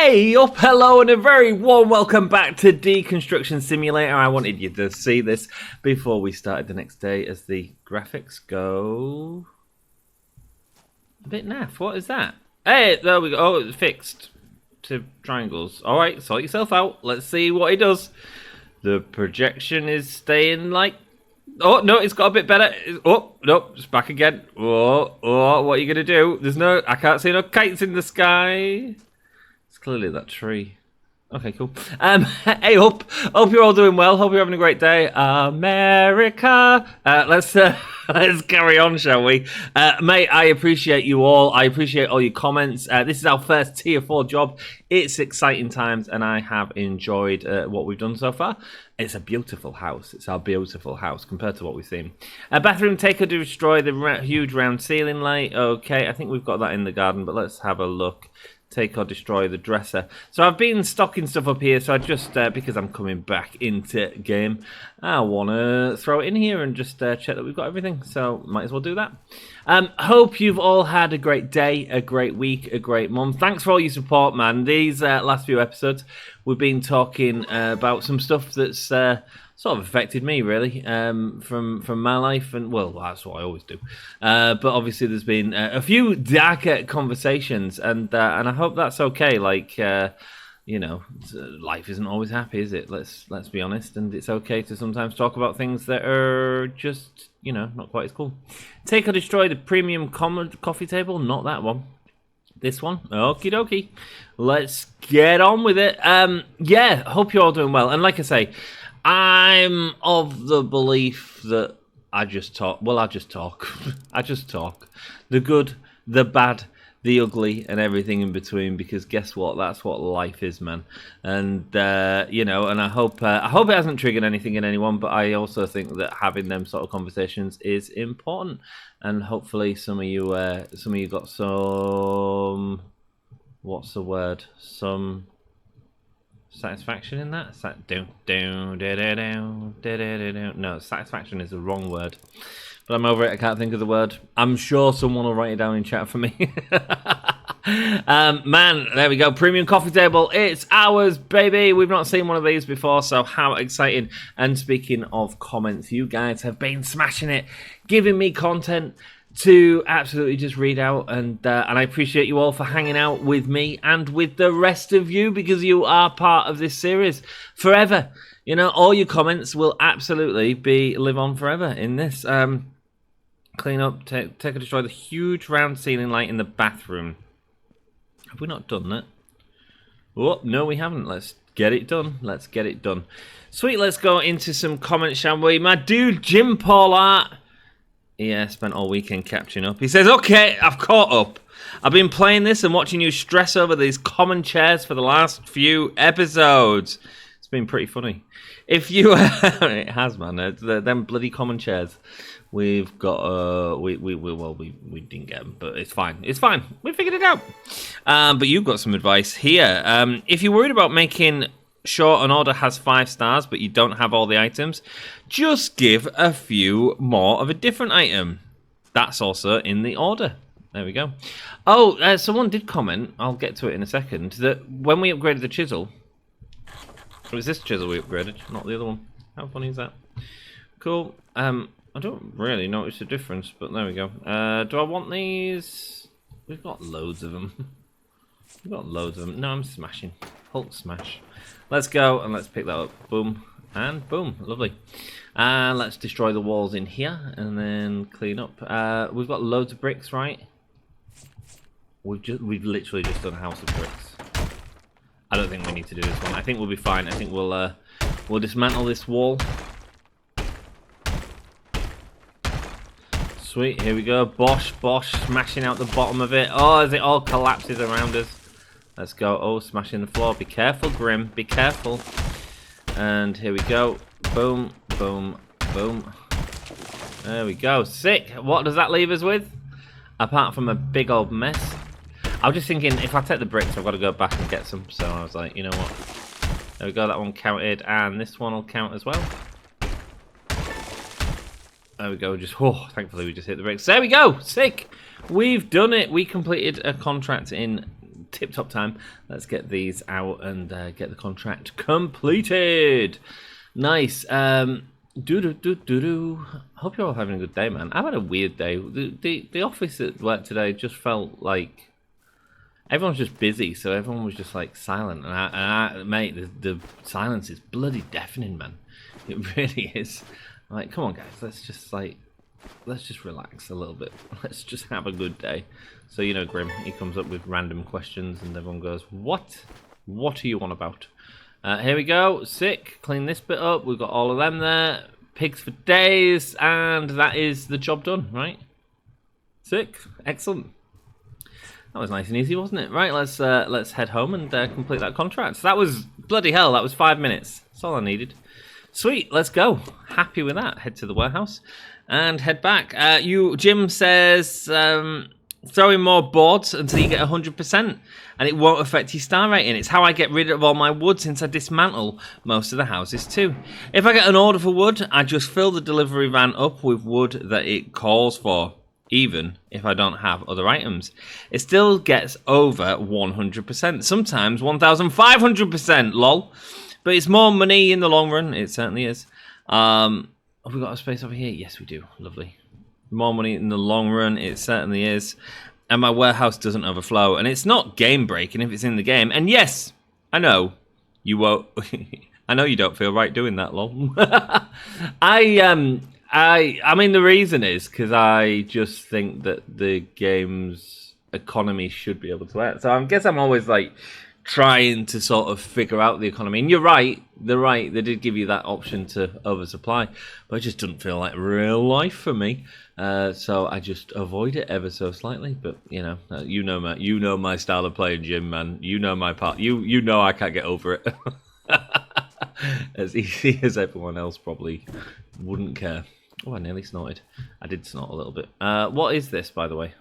Hey up, hello, and a very warm welcome back to Deconstruction Simulator. I wanted you to see this before we started the next day as the graphics go a bit naff. What is that? Hey, there we go. Oh, it's fixed to triangles. Alright, sort yourself out. Let's see what he does. The projection is staying like... Oh, no, it's got a bit better. Oh, no, it's back again. Oh, what are you going to do? There's no... I can't see no kites in the sky. It's clearly that tree. Okay, cool. Hey, hope you're all doing well. Hope you're having a great day. America. Let's carry on, shall we? Mate, I appreciate you all. I appreciate all your comments. This is our first Tier 4 job. It's exciting times, and I have enjoyed what we've done so far. It's a beautiful house. It's our beautiful house compared to what we've seen. Bathroom taker to destroy the huge round ceiling light. Okay, I think we've got that in the garden, but let's have a look. Take or destroy the dresser. So I've been stocking stuff up here, so I just, because I'm coming back into game, I want to throw it in here and just check that we've got everything. So might as well do that. Hope you've all had a great day, a great week, a great month. Thanks for all your support, man. These last few episodes, we've been talking about some stuff that's sort of affected me, really, from my life, and well, that's what I always do. But obviously, there's been a few darker conversations, and I hope that's okay. Like, you know, life isn't always happy, is it? Let's be honest, and it's okay to sometimes talk about things that are just, you know, not quite as cool. Take or destroy the premium coffee table? Not that one. This one? Okie dokie. Let's get on with it. Yeah, hope you're all doing well, and like I say, I'm of the belief that I just talk. Well, I just talk. I just talk. The good, the bad, the ugly, and everything in between. Because guess what? That's what life is, man. And you know, and I hope it hasn't triggered anything in anyone. But I also think that having them sort of conversations is important. And hopefully, some of you got some. What's the word? Some satisfaction in that? No, satisfaction is the wrong word. But I'm over it, I can't think of the word. I'm sure someone will write it down in chat for me. Man, there we go. Premium coffee table. It's ours, baby. We've not seen one of these before, so how exciting. And speaking of comments, you guys have been smashing it, giving me content to absolutely just read out, and I appreciate you all for hanging out with me and with the rest of you, because you are part of this series forever. You know, all your comments will absolutely live on forever in this. Clean up, take or destroy the huge round ceiling light in the bathroom. Have we not done that? Oh, no, we haven't. Let's get it done. Let's get it done. Sweet, let's go into some comments, shall we? My dude, Jim Paul Art. Yeah, spent all weekend catching up. He says, okay, I've caught up. I've been playing this and watching you stress over these common chairs for the last few episodes. It's been pretty funny. If you... it has, man. Them bloody common chairs. We've got... we didn't get them, but it's fine. It's fine. We figured it out. But you've got some advice here. If you're worried about making... sure an order has 5 stars, but you don't have all the items, just give a few more of a different item. That's also in the order. There we go. Oh, someone did comment, I'll get to it in a second, that when we upgraded the chisel, it was this chisel we upgraded, not the other one. How funny is that? Cool. I don't really notice a difference, but there we go. Do I want these? We've got loads of them. We've got loads of them. No, I'm smashing. Hulk smash. Let's go and let's pick that up. Boom and boom. Lovely. And let's destroy the walls in here and then clean up. We've got loads of bricks, right? We've literally just done a house of bricks. I don't think we need to do this one. I think we'll be fine. I think we'll dismantle this wall. Sweet. Here we go. Bosh, bosh, smashing out the bottom of it. Oh, as it all collapses around us. Let's go. Oh, smashing the floor. Be careful, Grim. Be careful. And here we go. Boom, boom, boom. There we go. Sick. What does that leave us with? Apart from a big old mess. I was just thinking, if I take the bricks, I've got to go back and get some. So I was like, you know what? There we go. That one counted. And this one will count as well. There we go. Just, oh, thankfully we just hit the bricks. There we go. Sick. We've done it. We completed a contract in tip-top time. Let's get these out and get the contract completed. Nice. Hope you're all having a good day, man. I've had a weird day. The office at work today just felt like everyone's just busy, so everyone was just like silent. And mate, the silence is bloody deafening, man. It really is. Like, come on, guys, let's just relax a little bit. Let's just have a good day. So, you know, Grim, he comes up with random questions and everyone goes, what? What are you on about? Here we go. Sick. Clean this bit up. We've got all of them there. Pigs for days. And that is the job done, right? Sick. Excellent. That was nice and easy, wasn't it? Right, let's head home and complete that contract. So that was, bloody hell, that was 5 minutes. That's all I needed. Sweet, let's go. Happy with that. Head to the warehouse and head back. Jim says, throw in more boards until you get 100%, and it won't affect your star rating. It's how I get rid of all my wood since I dismantle most of the houses too. If I get an order for wood, I just fill the delivery van up with wood that it calls for, even if I don't have other items. It still gets over 100%, sometimes 1,500%, lol. But it's more money in the long run. It certainly is. Have we got a space over here? Yes, we do. Lovely. More money in the long run. It certainly is. And my warehouse doesn't overflow. And it's not game breaking if it's in the game. And yes, I know you won't. I know you don't feel right doing that, lol. I mean, the reason is because I just think that the game's economy should be able to act. So I guess I'm always like trying to sort of figure out the economy. And you're right, they're right. They did give you that option to oversupply, but it just doesn't feel like real life for me. So I just avoid it ever so slightly. But you know my style of playing, Jim, man. You know my part. You know I can't get over it. As easy as everyone else probably wouldn't care. Oh, I nearly snorted. I did snort a little bit. What is this, by the way?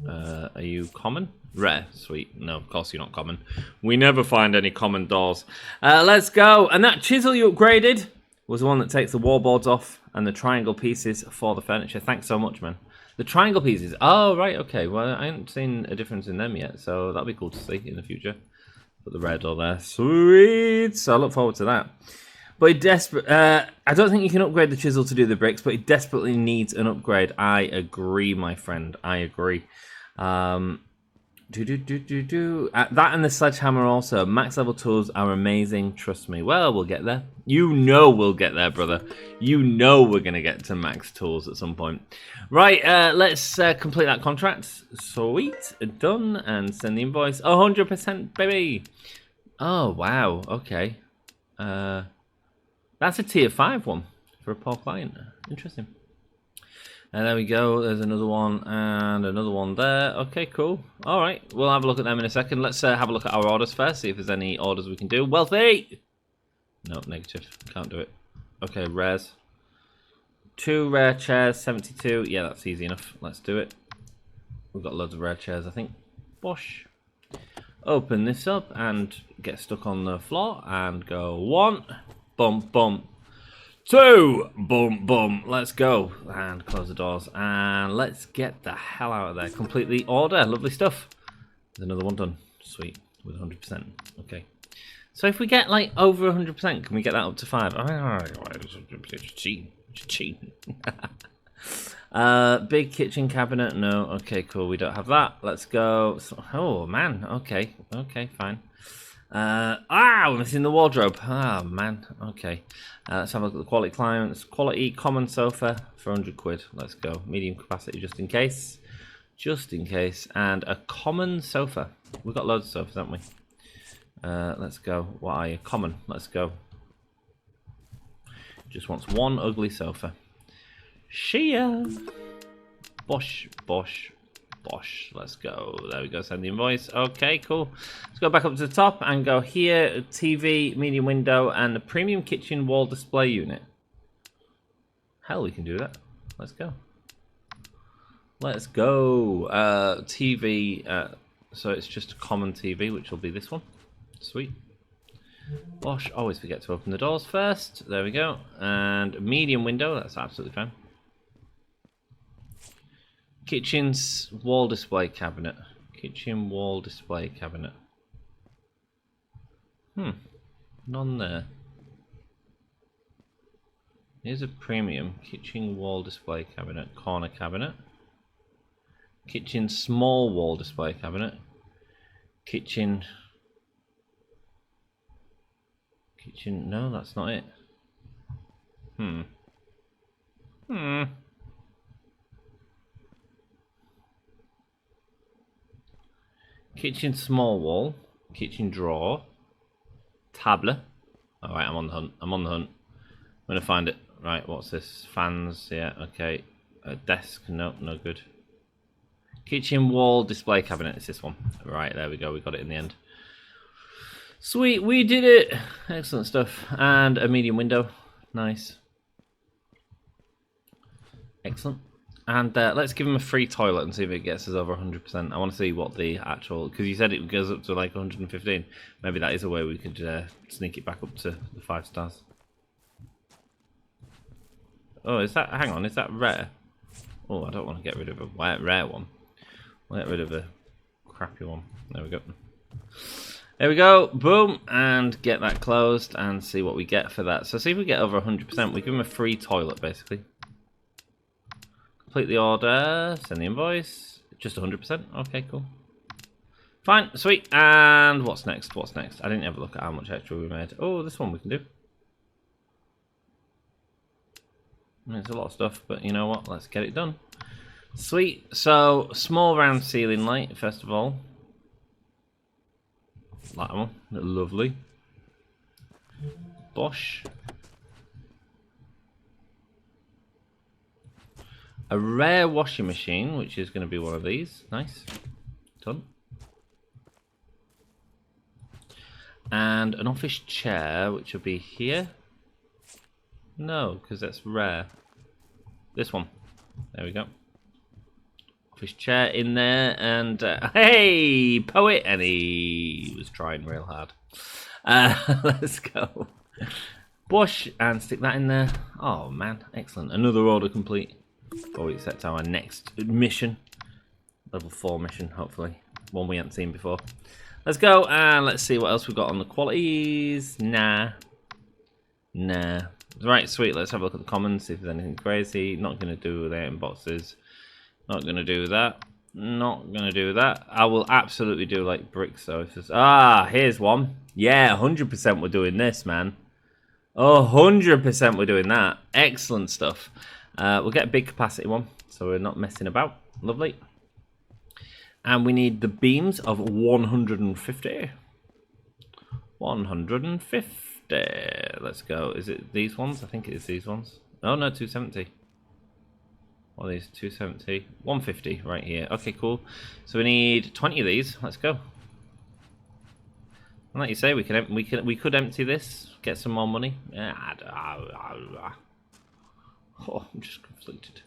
Are you common? Rare. Sweet. No, of course you're not common. We never find any common doors. Let's go. And that chisel you upgraded was the one that takes the wallboards off and the triangle pieces for the furniture. Thanks so much, man. The triangle pieces. Oh, right. Okay. Well, I haven't seen a difference in them yet, so that'll be cool to see in the future. Put the red door there. Sweet. So I look forward to that. But I don't think you can upgrade the chisel to do the bricks, but it desperately needs an upgrade. I agree, my friend. I agree. That and the sledgehammer also. Max level tools are amazing. Trust me. Well, we'll get there. You know we'll get there, brother. You know we're going to get to max tools at some point. Right, let's complete that contract. Sweet. Done. And send the invoice. 100%, baby. Oh, wow. Okay. That's a tier 5 one for a poor client. Interesting. And there we go. There's another one and another one there. Okay, cool. All right. We'll have a look at them in a second. Let's have a look at our orders first, see if there's any orders we can do. Wealthy! No, negative. Can't do it. Okay, rares. 2 rare chairs, 72. Yeah, that's easy enough. Let's do it. We've got loads of rare chairs, I think. Bosh. Open this up and get stuck on the floor and go 1. Bump, bump. 2, boom, boom. Let's go. And close the doors. And let's get the hell out of there. Complete the order. Lovely stuff. There's another one done. Sweet. With 100%. Okay. So if we get like over 100%, can we get that up to 5? It's cheating. It's cheating. Big kitchen cabinet. No. Okay, cool. We don't have that. Let's go. Oh, man. Okay. Okay, fine. We're missing the wardrobe. Ah, man. Okay. Let's have a look at the quality clients. Quality common sofa for 100 quid. Let's go. Medium capacity just in case. Just in case. And a common sofa. We've got loads of sofas, haven't we? Let's go. What are you? Common. Let's go. Just wants one ugly sofa. Shia. Bosh, bosh, bosh. Let's go. There we go. Send the invoice. Okay, cool. Let's go back up to the top and go here. TV, medium window, and the premium kitchen wall display unit. Hell, we can do that. Let's go. Let's go. TV. So it's just a common TV, which will be this one. Sweet. Bosh, always forget to open the doors first. There we go. And medium window. That's absolutely fine. Kitchen's wall display cabinet. Kitchen wall display cabinet. None there. Here's a premium kitchen wall display cabinet, corner cabinet. Kitchen small wall display cabinet. Kitchen. No, that's not it. Kitchen small wall. Kitchen drawer. Tablet. Alright, I'm on the hunt. I'm gonna find it. Right, what's this? Fans, yeah, okay. Desk, nope, no good. Kitchen wall display cabinet, it's this one. Right, there we go, we got it in the end. Sweet, we did it! Excellent stuff. And a medium window. Nice. Excellent. And let's give him a free toilet and see if it gets us over 100%. I want to see what the actual... Because you said it goes up to like 115. Maybe that is a way we could sneak it back up to the 5 stars. Oh, is that... Hang on, is that rare? Oh, I don't want to get rid of a rare one. I'll get rid of a crappy one. There we go. There we go. Boom. And get that closed and see what we get for that. So see if we get over 100%. We give him a free toilet, basically. Complete the order. Send the invoice. Just 100%. Okay, cool. Fine. Sweet. And what's next? What's next? I didn't ever look at how much extra we made. Oh, this one we can do. There's a lot of stuff, but you know what? Let's get it done. Sweet. So, small round ceiling light, first of all. That one. Lovely. Bosh. A rare washing machine, which is going to be one of these. Nice. Done. And an office chair, which will be here. No, because that's rare. This one. There we go. Office chair in there, and hey, poet, and he was trying real hard. Let's go. Bush, and stick that in there. Oh man, excellent. Another order complete. Before we accept our next mission. Level 4 mission, hopefully. One we haven't seen before. Let's go, and let's see what else we've got on the qualities. Nah. Right, sweet. Let's have a look at the commons, see if there's anything crazy. Not going to do the inboxes. Not going to do that. Not going to do that. I will absolutely do like bricks though. If there's... here's one. Yeah, 100% we're doing this, man. 100% we're doing that. Excellent stuff. We'll get a big capacity one, so we're not messing about. Lovely. And we need the beams of 150. 150. Let's go. Is it these ones? I think it is these ones. Oh no, 270. What are these? 270. 150 right here. Okay, cool. So we need 20 of these. Let's go. And like you say, we could empty this, get some more money. Oh, I'm just conflicted.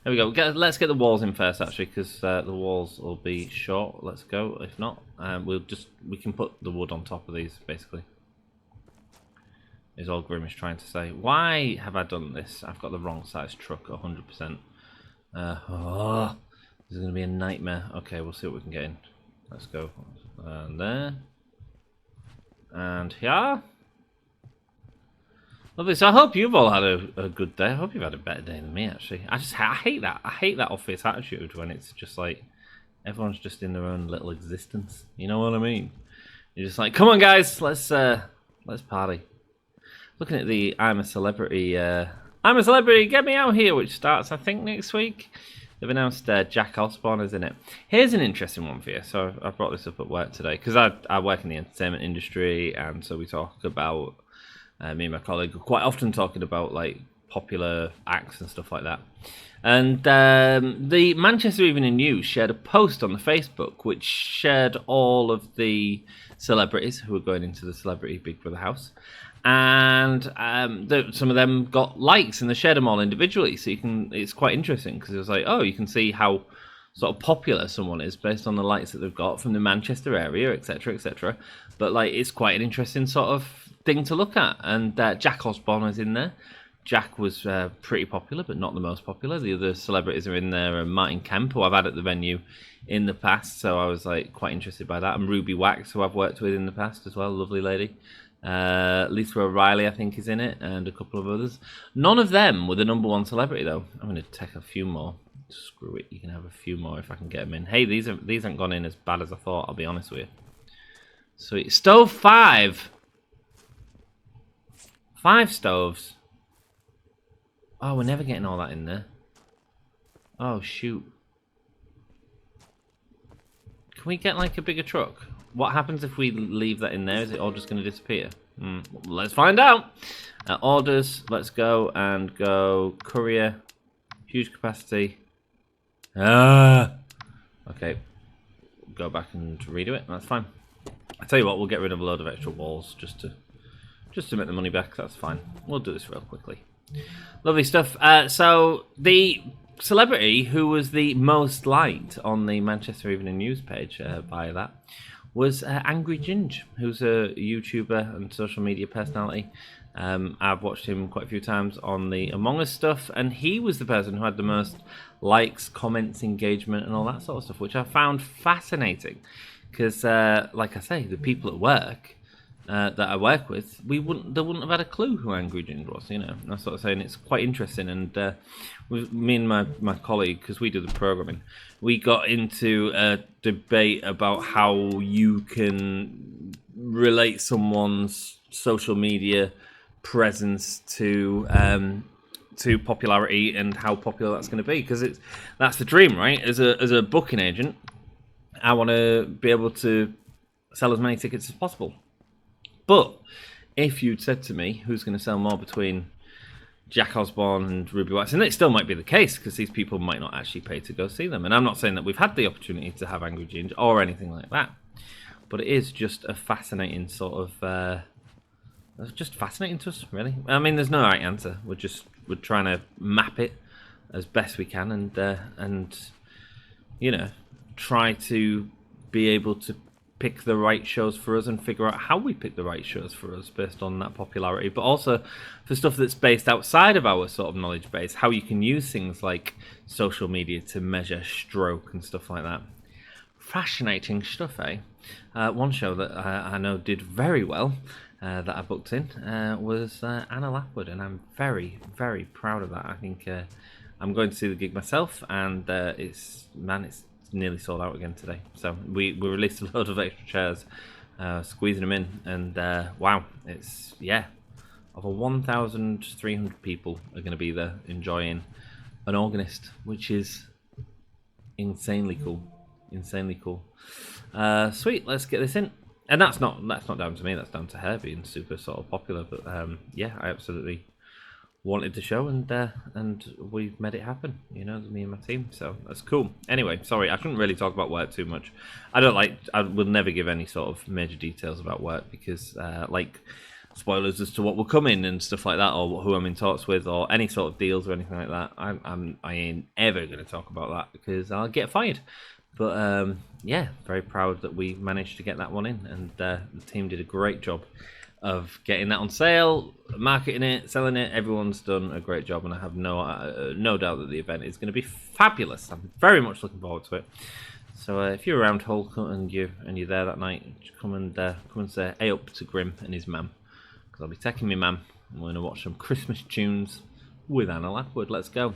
There we go. Let's get the walls in first, actually, because the walls will be short. Let's go. If not, we can put the wood on top of these, basically. Is all Grim is trying to say. Why have I done this? I've got the wrong size truck, 100%. This is going to be a nightmare. Okay, we'll see what we can get in. Let's go. And there. And here. Lovely. So I hope you've all had a good day. I hope you've had a better day than me, actually. I hate that. I hate that office attitude when it's just like everyone's just in their own little existence. You know what I mean? You're just like, come on, guys, let's party. Looking at the I'm a Celebrity, Get Me Out Here, which starts, I think, next week. They've announced Jack Osborne is in it. Here's an interesting one for you. So I brought this up at work today because I work in the entertainment industry, and so we talk about, me and my colleague are quite often talking about like popular acts and stuff like that. And the Manchester Evening News shared a post on the Facebook which shared all of the celebrities who are going into the Celebrity Big Brother house. And some of them got likes, and they shared them all individually. So it's quite interesting because it was like, oh, you can see how sort of popular someone is based on the likes that they've got from the Manchester area, etc., etc. But like, it's quite an interesting sort of thing to look at. And Jack Osborne is in there. Jack was pretty popular, but not the most popular. The other celebrities are in there. Martin Kemp, who I've had at the venue in the past, so I was like quite interested by that. And Ruby Wax, who I've worked with in the past as well, lovely lady. Lisa O'Reilly, I think, is in it, and a couple of others. None of them were the #1 celebrity, though. I'm going to take a few more. Screw it, you can have a few more if I can get them in. Hey, these haven't gone in as bad as I thought, I'll be honest with you. Sweet. Stove 5! 5 stoves. Oh, we're never getting all that in there. Oh, shoot. Can we get, like, a bigger truck? What happens if we leave that in there? Is it all just going to disappear? Let's find out. Orders. Let's go and go courier. Huge capacity. Okay. Go back and redo it. That's fine. I tell you what, we'll get rid of a load of extra walls just to make the money back. That's fine. We'll do this real quickly. Lovely stuff. So the celebrity who was the most liked on the Manchester Evening News page by that was Angry Ginge, who's a YouTuber and social media personality. I've watched him quite a few times on the Among Us stuff, and he was the person who had the most likes, comments, engagement, and all that sort of stuff, which I found fascinating. Because, like I say, the people at work that I work with, they wouldn't have had a clue who Angry Ginger was, you know. That's what I'm saying. It's quite interesting. And with me and my colleague, because we do the programming, we got into a debate about how you can relate someone's social media presence to popularity and how popular that's going to be. Because that's the dream, right? As a booking agent, I want to be able to sell as many tickets as possible. But if you'd said to me, who's going to sell more between Jack Osborne and Ruby Wax, and it still might be the case because these people might not actually pay to go see them. And I'm not saying that we've had the opportunity to have Angry Ginger or anything like that, but it is just a fascinating sort of, just fascinating to us, really. I mean, there's no right answer. We're trying to map it as best we can, and you know, try to be able to pick the right shows for us and figure out how we pick the right shows for us based on that popularity, but also for stuff that's based outside of our sort of knowledge base, how you can use things like social media to measure stroke and stuff like that. Fascinating stuff, eh? One show that I know did very well that I booked in was Anna Lapwood, and I'm very, very proud of that. I think I'm going to see the gig myself, and it's nearly sold out again today. So we released a load of extra chairs, squeezing them in, and wow, it's, yeah, over 1,300 people are going to be there enjoying an organist, which is insanely cool. Sweet, let's get this in. And that's not down to me, that's down to her being super sort of popular, but yeah, I absolutely wanted the show, and we made it happen, you know, me and my team, so that's cool. Anyway, sorry, I couldn't really talk about work too much. I will never give any sort of major details about work, because like spoilers as to what will come in and stuff like that, or who I'm in talks with, or any sort of deals or anything like that. I ain't ever going to talk about that because I'll get fired. But yeah, very proud that we managed to get that one in, and the team did a great job of getting that on sale, marketing it, selling it. Everyone's done a great job, and I have no doubt that the event is going to be fabulous. I'm very much looking forward to it. So if you're around Hull and you're there that night, come and say hey up to Grim and his mam, because I'll be taking me mam, and we're going to watch some Christmas tunes with Anna Lapwood. Let's go.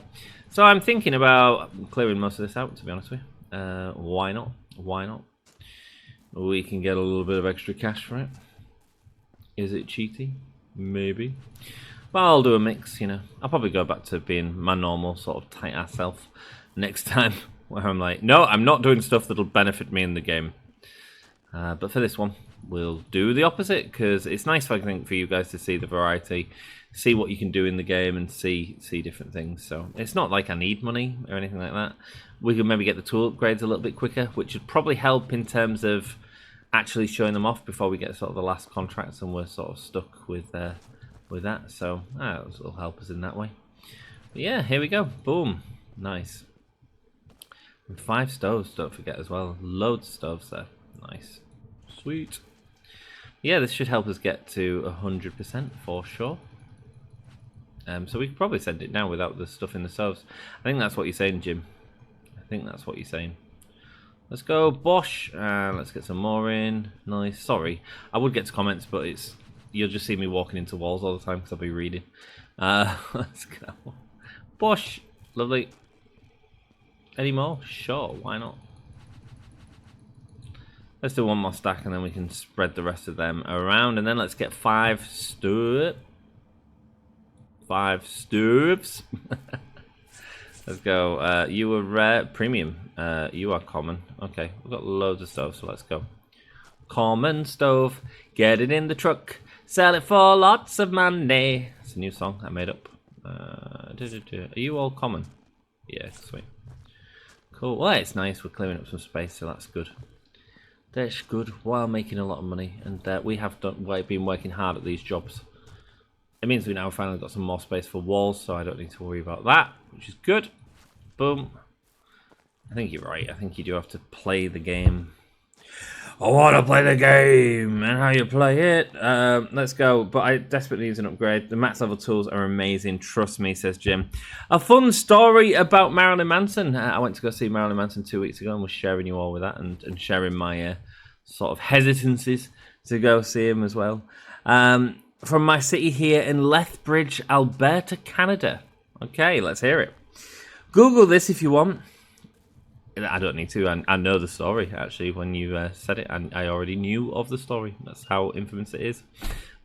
So I'm thinking about clearing most of this out, to be honest with you. Why not? We can get a little bit of extra cash for it. Is it cheaty? Maybe. But I'll do a mix, you know. I'll probably go back to being my normal sort of tight-ass self next time, where I'm like, no, I'm not doing stuff that'll benefit me in the game. But for this one, we'll do the opposite, because it's nice, I think, for you guys to see the variety, see what you can do in the game, and see different things. So it's not like I need money or anything like that. We can maybe get the tool upgrades a little bit quicker, which would probably help in terms of actually showing them off before we get sort of the last contracts and we're sort of stuck with that. So that'll help us in that way. But yeah, here we go. Boom. Nice. And 5 stoves, don't forget, as well. Loads of stoves there. Nice. Sweet. Yeah, this should help us get to 100% for sure. So we could probably send it now without the stuff in the stoves. I think that's what you're saying, Jim. I think that's what you're saying. Let's go, Bosch, and let's get some more in. Nice. Sorry, I would get to comments, but you'll just see me walking into walls all the time because I'll be reading. Let's go. Bosch, lovely. Any more? Sure, why not? Let's do one more stack and then we can spread the rest of them around. And then let's get 5 stoves. 5 stoves. Let's go. You are rare. Premium. You are common. Okay, we've got loads of stoves, so let's go. Common stove. Get it in the truck. Sell it for lots of money. It's a new song I made up. Are you all common? Yeah, sweet. Cool. Well, it's nice. We're clearing up some space, so that's good. That's good while making a lot of money, and we have been working hard at these jobs. It means we now finally got some more space for walls, so I don't need to worry about that, which is good. Boom. I think you're right. I think you do have to play the game. I want to play the game, and how you play it. Let's go. But I desperately need an upgrade. The max level tools are amazing. Trust me, says Jim. A fun story about Marilyn Manson. I went to go see Marilyn Manson 2 weeks ago and was sharing you all with that and sharing my sort of hesitancies to go see him as well. From my city here in Lethbridge, Alberta, Canada. Okay, let's hear it. Google this if you want. I don't need to. I know the story, actually, when you said it. And I already knew of the story. That's how infamous it is.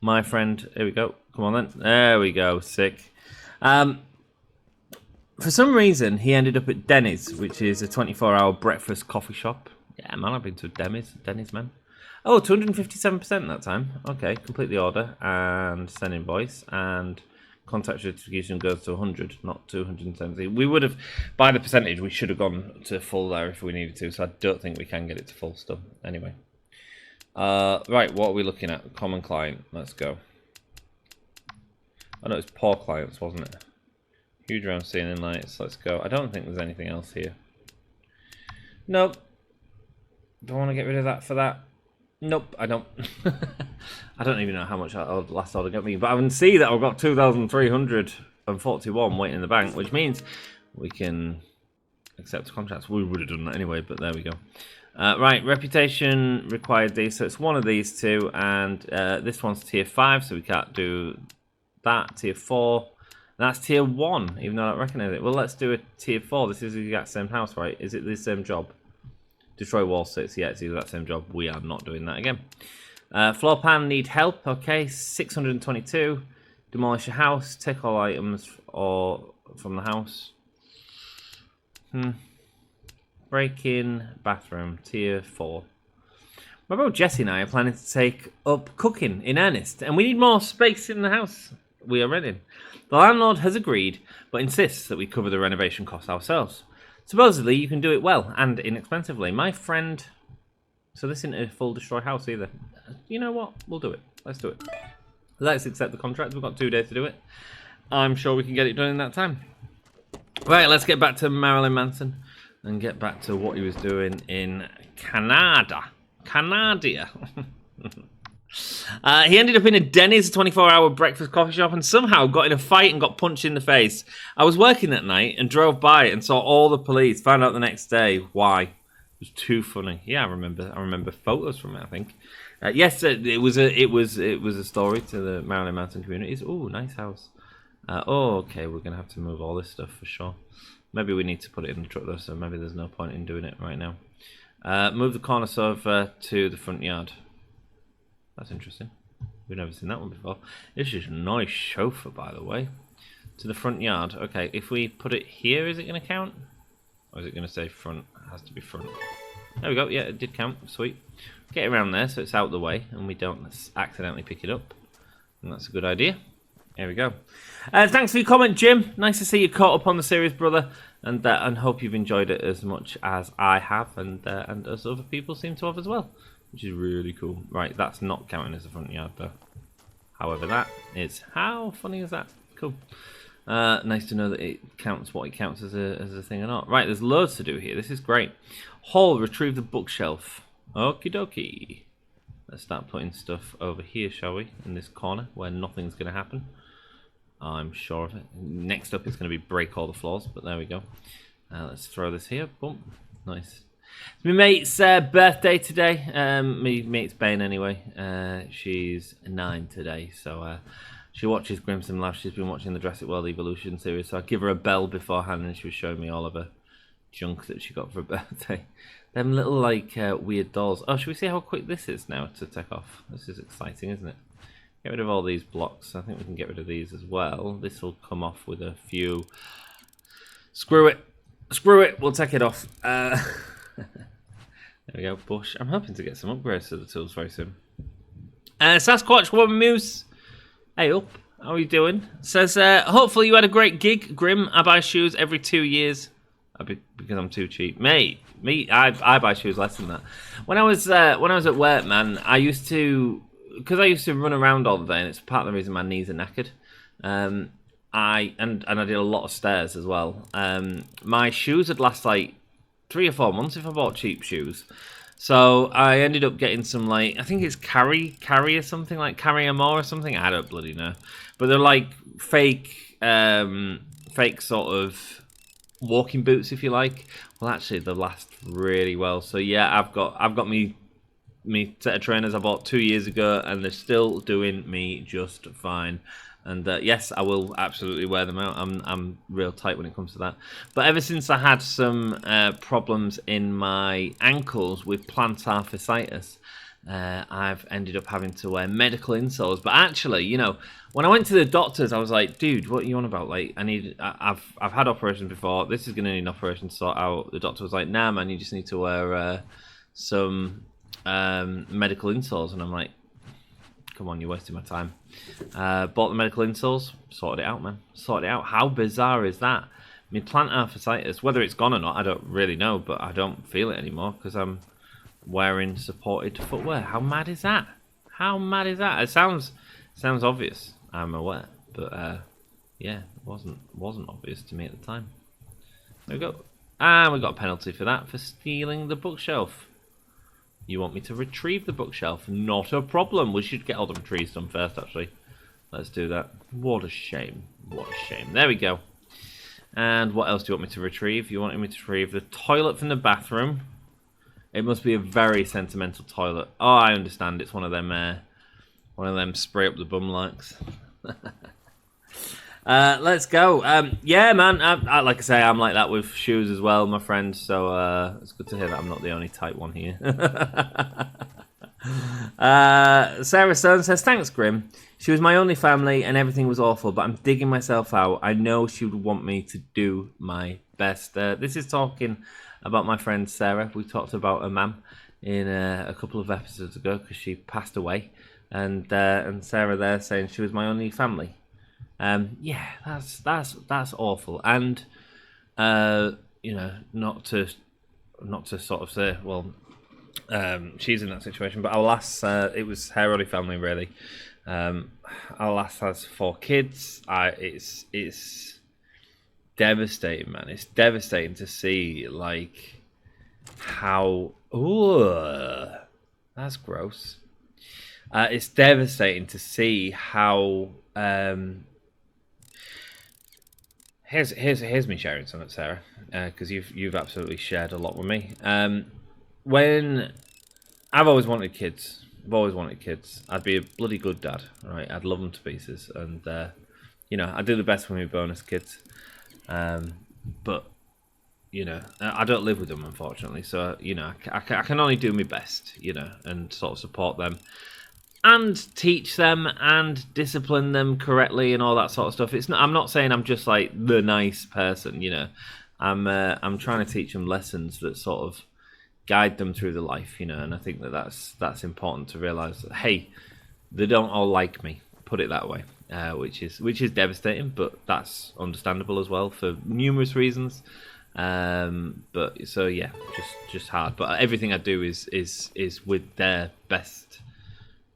My friend, here we go. Come on then. There we go. Sick. For some reason, he ended up at Denny's, which is a 24-hour breakfast coffee shop. Yeah, man, I've been to Denny's, man. Oh, 257% that time. Okay, complete the order and send invoice. And contact notification goes to 100, not 270. We would have, by the percentage, we should have gone to full there if we needed to. So I don't think we can get it to full still. Anyway. Right, what are we looking at? Common client. Let's go. I know it's poor clients, wasn't it? Huge round ceiling lights. Let's go. I don't think there's anything else here. Nope. Don't want to get rid of that for that. Nope, I don't. I don't even know how much last order got me, but I can see that I've got 2,341 waiting in the bank, which means we can accept contracts. We would have done that anyway, but there we go. Right, reputation required these, so it's one of these two, and this one's tier 5, so we can't do that. Tier 4, that's tier 1, even though I don't recognize it. Well, let's do a tier 4. This is the exact same house, right? Is it the same job? Destroy wall 6, yeah, it's either that same job. We are not doing that again. Floor plan need help, okay, 622. Demolish a house, take all items from the house. Break in bathroom, tier 4. My bro Jesse and I are planning to take up cooking in earnest, and we need more space in the house we are renting. The landlord has agreed, but insists that we cover the renovation costs ourselves. Supposedly, you can do it well and inexpensively. My friend... So this isn't a full destroy house either. You know what? We'll do it. Let's do it. Let's accept the contract. We've got 2 days to do it. I'm sure we can get it done in that time. Right, let's get back to Marilyn Manson and get back to what he was doing in Canada. Canada. He ended up in a Denny's, a 24-hour breakfast coffee shop, and somehow got in a fight and got punched in the face. I was working that night and drove by and saw all the police. Found out the next day why. It was too funny. Yeah, I remember photos from it. I think. Yes, it was a story to the Marilyn Manson communities. Oh, nice house. Okay, we're gonna have to move all this stuff for sure. Maybe we need to put it in the truck though, so maybe there's no point in doing it right now. Move the corner sofa to the front yard. That's interesting. We've never seen that one before. This is a nice sofa, by the way. To the front yard. Okay, if we put it here, is it going to count? Or is it going to say front? It has to be front. There we go. Yeah, it did count. Sweet. Get it around there so it's out of the way and we don't accidentally pick it up. And that's a good idea. There we go. Thanks for your comment, Jim. Nice to see you caught up on the series, brother. And hope you've enjoyed it as much as I have and as other people seem to have as well. Which is really cool. Right, that's not counting as a front yard though. However, that is. How funny is that? Cool. Nice to know that it counts what it counts as a thing or not. Right, there's loads to do here. This is great. Hall, retrieve the bookshelf. Okie dokie. Let's start putting stuff over here, shall we? In this corner where nothing's going to happen. I'm sure of it. Next up is going to be break all the floors, but there we go. Let's throw this here. Boom. Nice. It's my mate's birthday today. My mate's Bane anyway. She's 9 today, so she watches Grimson Laugh. She's been watching the Jurassic World Evolution series, so I give her a bell beforehand, and she was showing me all of her junk that she got for her birthday. Them little like weird dolls. Oh, should we see how quick this is now to take off? This is exciting, isn't it? Get rid of all these blocks. I think we can get rid of these as well. This will come off with a few. Screw it. Screw it. We'll take it off. There we go. Bush. I'm hoping to get some upgrades to the tools very soon. Sasquatch Woman Moose. Hey up. How are you doing? Says, hopefully you had a great gig. Grim, I buy shoes every 2 years. Because I'm too cheap. Mate, I buy shoes less than that. When I was at work, man, I used to run around all the day, and it's part of the reason my knees are knackered. I did a lot of stairs as well. My shoes would last like 3 or 4 months if I bought cheap shoes. So I ended up getting some, like, I think it's Carry or something, like Carry More or something. I don't bloody know, but they're like fake sort of walking boots, if you like. Well, actually, they last really well. So yeah, I've got me set of trainers I bought 2 years ago, and they're still doing me just fine. And yes, I will absolutely wear them out. I'm real tight when it comes to that. But ever since I had some problems in my ankles with plantar fasciitis, I've ended up having to wear medical insoles. But actually, you know, when I went to the doctors, I was like, dude, what are you on about? Like, I've had operations before. This is going to need an operation to sort out. The doctor was like, nah, man, you just need to wear some medical insoles. And I'm like, come on, you're wasting my time. Bought the medical insoles, sorted it out, man. Sorted it out. How bizarre is that? I mean, plantar fasciitis, whether it's gone or not, I don't really know, but I don't feel it anymore because I'm wearing supported footwear. How mad is that? How mad is that? It sounds obvious, I'm aware, but yeah, it wasn't obvious to me at the time. There we go. And we got a penalty for that, for stealing the bookshelf. You want me to retrieve the bookshelf? Not a problem. We should get all the trees done first, actually. Let's do that. What a shame. What a shame. There we go. And what else do you want me to retrieve? You wanted me to retrieve the toilet from the bathroom. It must be a very sentimental toilet. Oh, I understand. It's one of them spray up the bum likes. Let's go. Yeah, man. I like I say, I'm like that with shoes as well, my friend. So it's good to hear that I'm not the only tight one here. Sarah Stone says, thanks, Grim. She was my only family and everything was awful, but I'm digging myself out. I know she would want me to do my best. This is talking about my friend Sarah. We talked about her mum in a couple of episodes ago because she passed away. And Sarah there saying she was my only family. Yeah, that's awful. And you know, not to sort of say, well, she's in that situation, but our lass, it was her only family really. Our lass has 4 kids. It's devastating, man. It's devastating to see like how that's gross. It's devastating to see how here's me sharing something, Sarah, because you've absolutely shared a lot with me. When I've always wanted kids. I'd be a bloody good dad, right? I'd love them to pieces, and you know, I do the best with my bonus kids. But you know, I don't live with them, unfortunately. So you know, I can only do my best, you know, and sort of support them and teach them and discipline them correctly and all that sort of stuff. It's not. I'm not saying I'm just like the nice person, you know. I'm trying to teach them lessons that sort of guide them through the life, you know. And I think that's important to realize that, hey, they don't all like me. Put it that way, which is devastating, but that's understandable as well for numerous reasons. But so yeah, just hard. But everything I do is with their best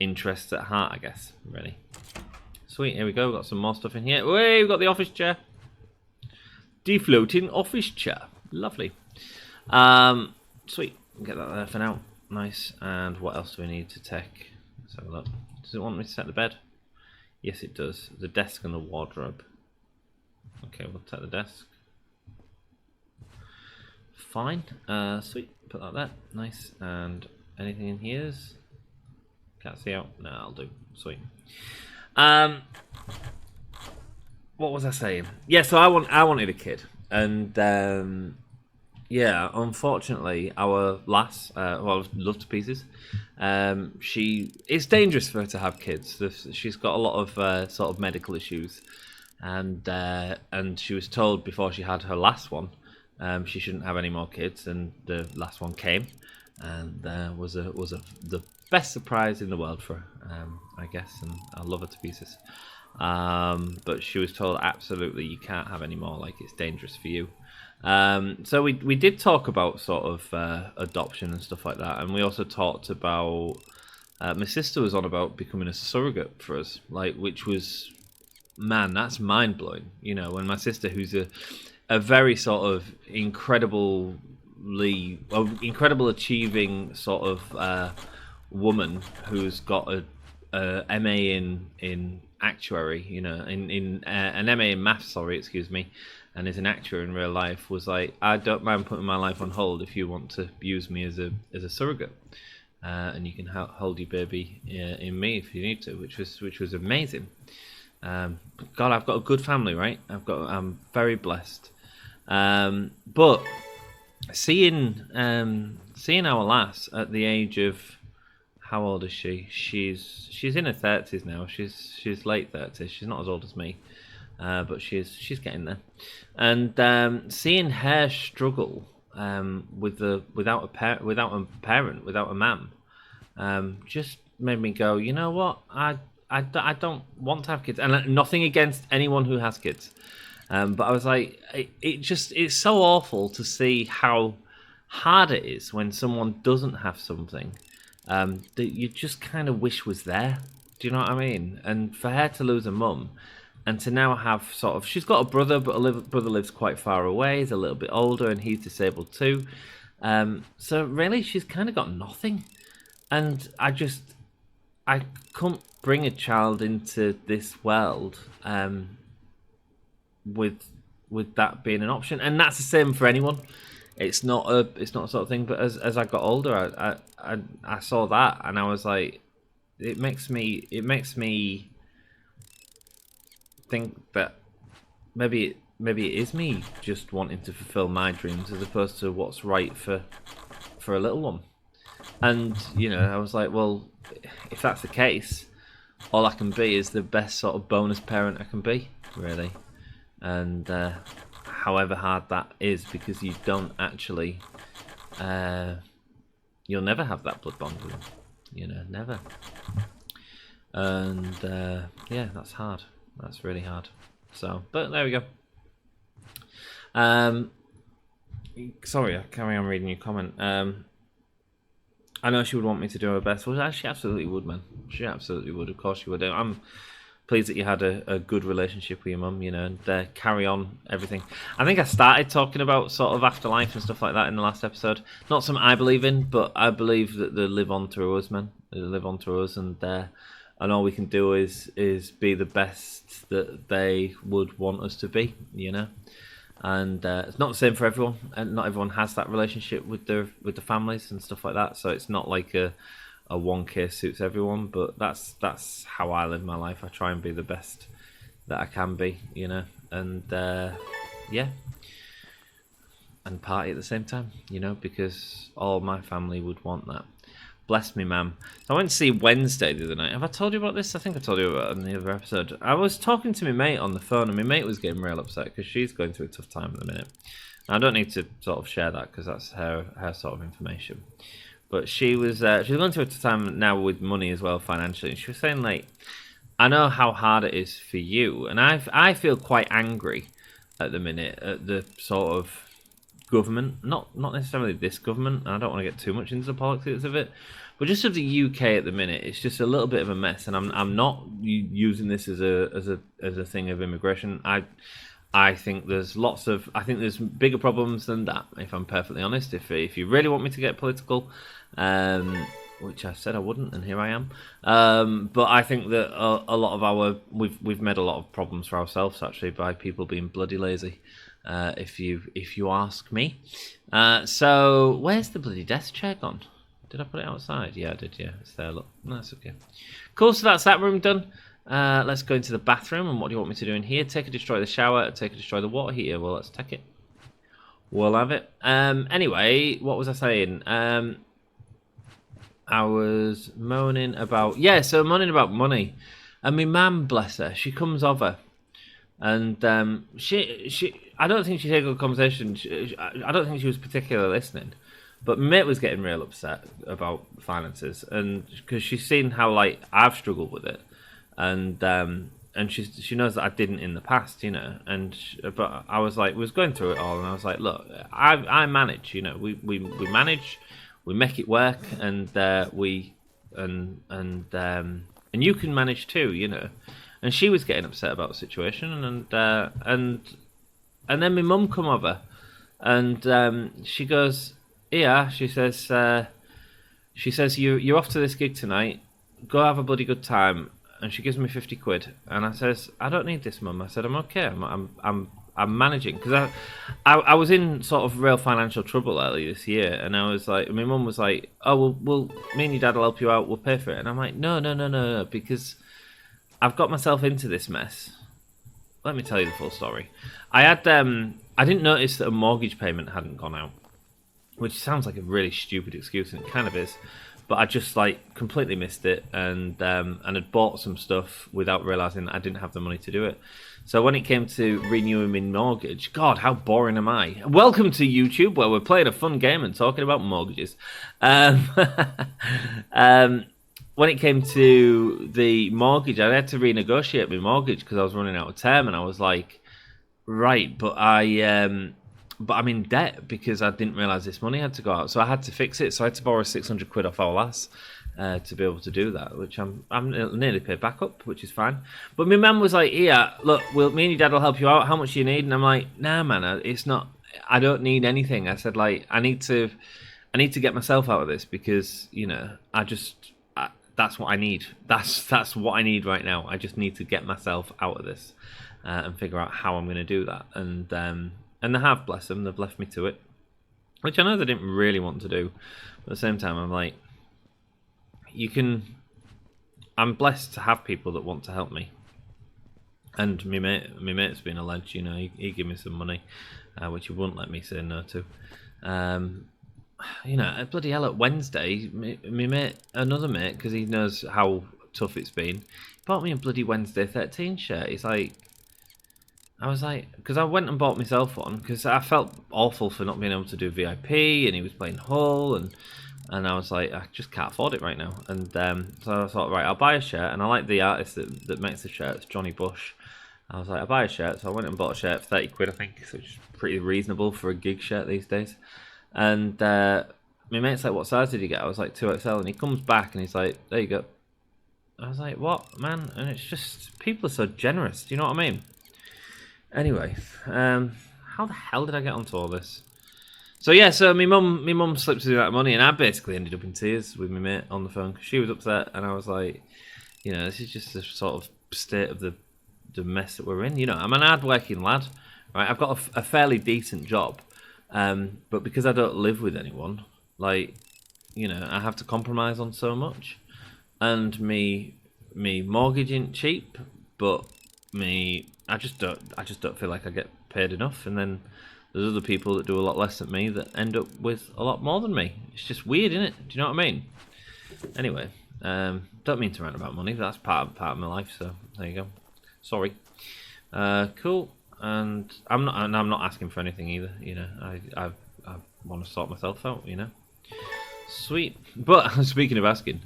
interests at heart, I guess. Really sweet. Here we go. We've got some more stuff in here. Hey, we've got the office chair, defloating office chair. Lovely. Sweet. Get that there for now. Nice. And what else do we need to take? Let's have a look. Does it want me to set the bed? Yes, it does. The desk and the wardrobe. Okay, we'll take the desk. Fine. Sweet. Put that there. Nice. And anything in here's? Can't see out. No, I'll do. Sweet. What was I saying? Yeah, so I wanted a kid, and yeah, unfortunately, our lass, who I love to pieces, it's dangerous for her to have kids. She's got a lot of sort of medical issues, and she was told before she had her last one, she shouldn't have any more kids, and the last one came, and was the best surprise in the world for her, I guess, and I love her to pieces. But she was told absolutely you can't have any more, like it's dangerous for you. So we did talk about sort of adoption and stuff like that, and we also talked about my sister was on about becoming a surrogate for us, like, which was, man, that's mind blowing. You know, when my sister, who's a very sort of incredible achieving sort of woman who's got a MA in actuary, you know, in an MA in maths, sorry, excuse me, and is an actuary in real life, was like, I don't mind putting my life on hold if you want to use me as a surrogate, and you can hold your baby in me if you need to, which was amazing. God, I've got a good family, right? I'm very blessed. But seeing our lass at the age of, how old is she? She's in her 30s now. She's late 30s. She's not as old as me, but she's getting there. And seeing her struggle without a parent, without a mum, just made me go, you know what? I don't want to have kids, and nothing against anyone who has kids, but I was like, it's so awful to see how hard it is when someone doesn't have something that you just kind of wish was there. Do you know what I mean? And for her to lose a mum, and to now have sort of, she's got a brother, but brother lives quite far away. He's a little bit older, and he's disabled too. So really, she's kind of got nothing, and I couldn't bring a child into this world with that being an option, and that's the same for anyone. It's not a sort of thing. But as I got older, I saw that, and I was like, it makes me think that maybe it is me just wanting to fulfill my dreams as opposed to what's right for a little one. And you know, I was like, well, if that's the case, all I can be is the best sort of bonus parent I can be, really. And however hard that is, because you don't actually, you'll never have that blood bond with them, you know, never. And yeah, that's hard. That's really hard. So, but there we go. Sorry, I carry on reading your comment. I know she would want me to do her best. Well, she absolutely would, man. She absolutely would. Of course she would. I'm pleased that you had a good relationship with your mum, you know, and carry on everything. I think I started talking about sort of afterlife and stuff like that in the last episode. Not something I believe in, but I believe that they live on through us, man. They live on through us, and all we can do is be the best that they would want us to be, you know. And it's not the same for everyone, and not everyone has that relationship with the families and stuff like that. So it's not like a one case suits everyone, but that's how I live my life. I try and be the best that I can be, you know, and yeah, and party at the same time, you know, because all my family would want that. Bless me, ma'am. I went to see Wednesday the other night. Have I told you about this? I think I told you about it in the other episode. I was talking to my mate on the phone, and my mate was getting real upset because she's going through a tough time at the minute. And I don't need to sort of share that because that's her sort of information. But she was going through a tough time now with money as well, financially. And she was saying, like, I know how hard it is for you, and I feel quite angry at the minute at the sort of government, not necessarily this government, and I don't want to get too much into the politics of it, but just of the UK at the minute. It's just a little bit of a mess, and I'm not using this as a thing of immigration. I think there's there's bigger problems than that, if I'm perfectly honest. If you really want me to get political, which I said I wouldn't, and here I am. But I think that a lot of we've made a lot of problems for ourselves actually by people being bloody lazy. If you ask me. So where's the bloody desk chair gone? Did I put it outside? Yeah, I did. Yeah, it's there. Look, that's okay. Cool. So that's that room done. Let's go into the bathroom. And what do you want me to do in here? Take and destroy the shower. Take and destroy the water heater. Well, let's take it. We'll have it. Anyway, what was I saying? I was moaning about moaning about money, and my mum, bless her, she comes over, and she I don't think she had a good conversation. I don't think she was particularly listening, but my mate was getting real upset about finances, and because she's seen how like I've struggled with it, and she knows that I didn't in the past, you know, but I was like, we was going through it all, and I was like, look, I manage, you know, we manage. We make it work, and you can manage too, you know. And she was getting upset about the situation, and then my mum come over, and she goes, "Yeah," she says, you're off to this gig tonight. Go have a bloody good time." And she gives me 50 quid, and I says, "I don't need this, mum." I said, "I'm okay. I'm managing," because I was in sort of real financial trouble earlier this year, and I was like, my mum was like, "Oh, well, me and your dad will help you out. We'll pay for it." And I'm like, no, because I've got myself into this mess. Let me tell you the full story. I didn't notice that a mortgage payment hadn't gone out, which sounds like a really stupid excuse, and it kind of is. But I just like completely missed it, and had bought some stuff without realizing that I didn't have the money to do it. So when it came to renewing my mortgage, God, how boring am I? Welcome to YouTube, where we're playing a fun game and talking about mortgages. When it came to the mortgage, I had to renegotiate my mortgage because I was running out of term, and I was like, right, but I'm in debt because I didn't realise this money had to go out, so I had to fix it. So I had to borrow 600 quid off our lass to be able to do that, which I'm nearly paid back up, which is fine. But my mum was like, "Yeah, look, me and your dad will help you out. How much do you need?" And I'm like, "Nah, man, it's not. I don't need anything." I said, like, I need to get myself out of this because, you know, that's what I need. That's what I need right now. I just need to get myself out of this and figure out how I'm going to do that. And they have, bless them, they've left me to it, which I know they didn't really want to do. But at the same time, I'm like, I'm blessed to have people that want to help me. And my mate's been a ledge, you know, he gave me some money, which he wouldn't let me say no to. You know, bloody hell, at Wednesday, my mate, another mate, because he knows how tough it's been, bought me a bloody Wednesday 13 shirt. He's like, I was like, because I went and bought myself one because I felt awful for not being able to do VIP, and he was playing Hull, and I was like, I just can't afford it right now. And so I thought, right, I'll buy a shirt, and I like the artist that makes the shirts, Johnny Bush. I was like, I'll buy a shirt, so I went and bought a shirt for 30 quid, I think, which is pretty reasonable for a gig shirt these days. And my mate's like, "What size did you get?" I was like, 2XL, and he comes back and he's like, "There you go." I was like, "What, man?" And it's just, people are so generous, do you know what I mean? Anyway, how the hell did I get onto all this? So yeah, so my mum slipped through that money, and I basically ended up in tears with my mate on the phone because she was upset, and I was like, you know, this is just the sort of state of the mess that we're in. You know, I'm an hard-working lad, right? I've got a fairly decent job, but because I don't live with anyone, like, you know, I have to compromise on so much, and me mortgage ain't cheap, but I just don't feel like I get paid enough, and then there's other people that do a lot less than me that end up with a lot more than me. It's just weird, isn't it? Do you know what I mean? Anyway, don't mean to rant about money, but that's part of my life. So there you go. Sorry. Cool. And I'm not asking for anything either. You know, I want to sort myself out. You know. Sweet. But speaking of asking,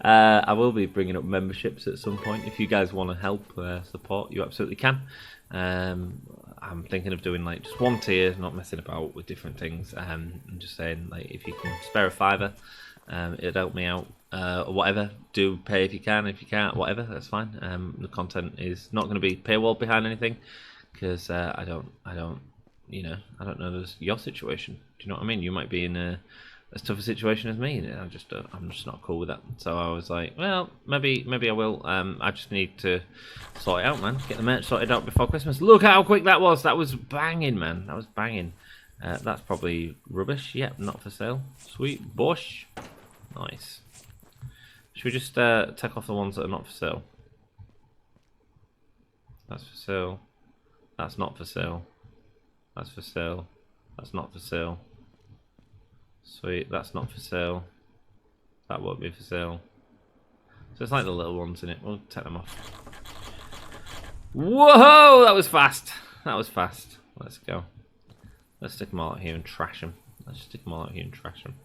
I will be bringing up memberships at some point. If you guys want to help support, you absolutely can. I'm thinking of doing like just one tier, not messing about with different things. I'm just saying, like, if you can spare a £5, it'd help me out. Or whatever, do pay if you can. If you can't, whatever, that's fine. The content is not going to be paywall behind anything because I don't, you know, I don't know your situation. Do you know what I mean? You might be in a as tough a situation as me. I'm just not cool with that. So I was like, well, maybe I will. I just need to sort it out, man. Get the merch sorted out before Christmas. Look how quick that was. That was banging, man. That was banging. That's probably rubbish. Yep, not for sale. Sweet bush. Nice. Should we just take off the ones that are not for sale? That's for sale. That's not for sale. That's for sale. That's not for sale. Sweet, that's not for sale. That won't be for sale. So it's like the little ones in it. We'll take them off. Whoa! That was fast. That was fast. Let's go. Let's stick them all out here and trash them. Let's stick them all out here and trash them.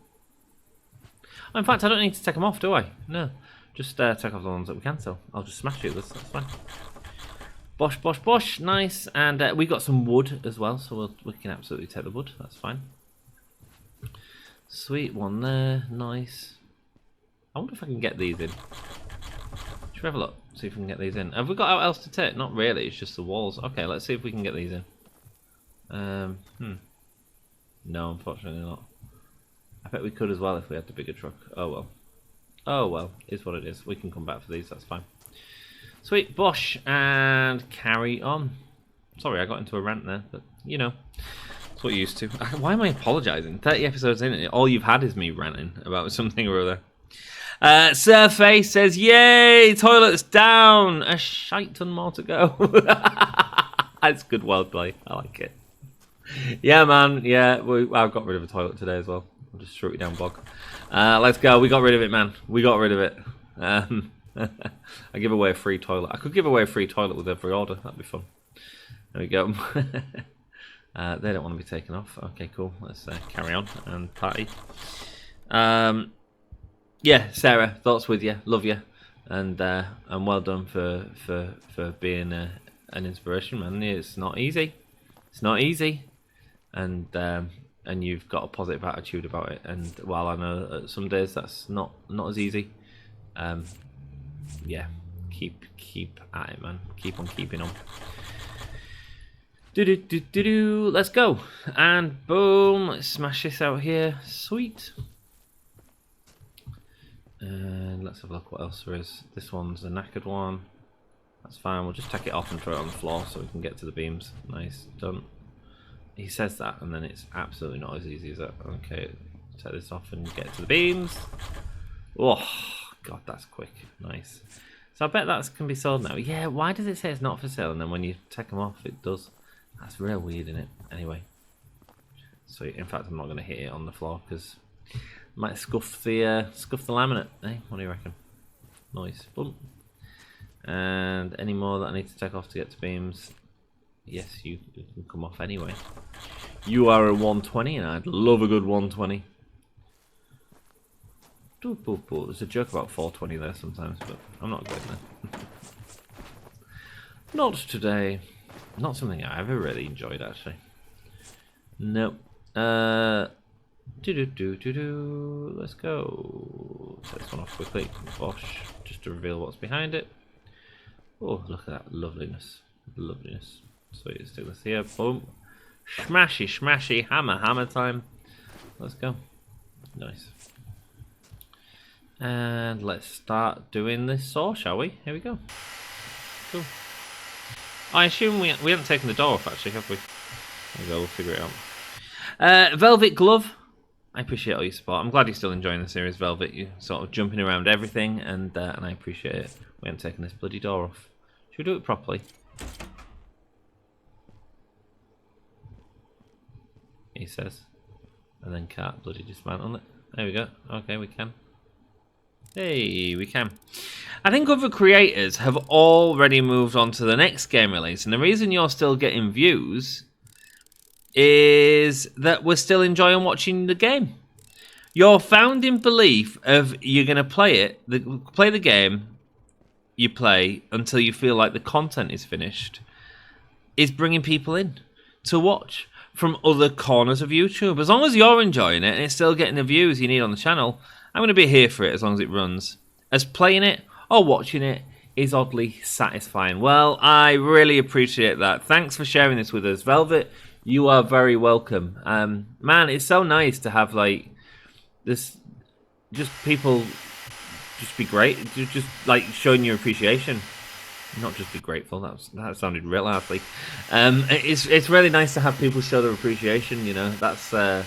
Oh, in fact, I don't need to take them off, do I? No. Just take off the ones that we can sell. I'll just smash it with this. That's fine. Bosh, bosh, bosh. Nice. And we got some wood as well, so we can absolutely take the wood. That's fine. Sweet one there. Nice. I wonder if I can get these in. Should we have a look? See if we can get these in. Have we got out else to take? Not really. It's just the walls. Okay, let's see if we can get these in. No, unfortunately not. I bet we could as well if we had the bigger truck. Oh well. Oh well. Is what it is. We can come back for these. That's fine. Sweet. Bosh. And carry on. Sorry, I got into a rant there, but you know. That's what you're used to. Why am I apologising? 30 episodes in, all you've had is me ranting about something or other. Surface says, yay, toilets down. A shite ton more to go. That's good wordplay. I like it. Yeah, man. Yeah, I got rid of a toilet today as well. I'll just throw it down bog. Let's go. We got rid of it, man. We got rid of it. I give away a free toilet. I could give away a free toilet with every order. That'd be fun. There we go. They don't want to be taken off. Okay, cool. Let's carry on and party. Yeah, Sarah, thoughts with you. Love you, and well done for being an inspiration, man. It's not easy. It's not easy, and you've got a positive attitude about it. And while I know some days that's not as easy, yeah, keep at it, man. Keep on keeping on. Let's go. And boom, let's smash this out here. Sweet. And let's have a look what else there is. This one's a knackered one. That's fine. We'll just take it off and throw it on the floor so we can get to the beams. Nice. Done. He says that and then it's absolutely not as easy as that. Okay, take this off and get to the beams. Oh, God, that's quick. Nice. So I bet that can be sold now. Yeah, why does it say it's not for sale? And then when you take them off, it does. That's real weird, isn't it? Anyway. So, in fact, I'm not going to hit it on the floor because it might scuff the laminate. Eh? What do you reckon? Nice. Boom. And any more that I need to take off to get to beams? Yes, you can come off anyway. You are a 120, and I'd love a good 120. There's a joke about 420 there sometimes, but I'm not going there. Not today. Not something I ever really enjoyed, actually. Nope. Let's go. Take this one off quickly. Bosh. Just to reveal what's behind it. Oh, look at that loveliness. Loveliness. Sweet, let's do this here. Boom. Smashy, smashy. Hammer, hammer time. Let's go. Nice. And let's start doing this saw, shall we? Here we go. Cool. I assume we haven't taken the door off, actually, have we? There we go, we'll figure it out. Velvet Glove. I appreciate all your support. I'm glad you're still enjoying the series, Velvet. You're sort of jumping around everything, and I appreciate it. We haven't taken this bloody door off. Should we do it properly? He says. And then can't bloody dismantle it. There we go. Okay, we can. Hey, we can. I think other creators have already moved on to the next game release, and the reason you're still getting views is that we're still enjoying watching the game. Your founding belief of you're going to play the game you play until you feel like the content is finished is bringing people in to watch from other corners of YouTube. As long as you're enjoying it and it's still getting the views you need on the channel, I'm going to be here for it as long as it runs. As playing it or watching it is oddly satisfying. Well, I really appreciate that. Thanks for sharing this with us. Velvet, you are very welcome. Man, it's so nice to have, like, this just people just be great, just like showing your appreciation. Not just be grateful. That sounded real harshly. It's really nice to have people show their appreciation. You know, that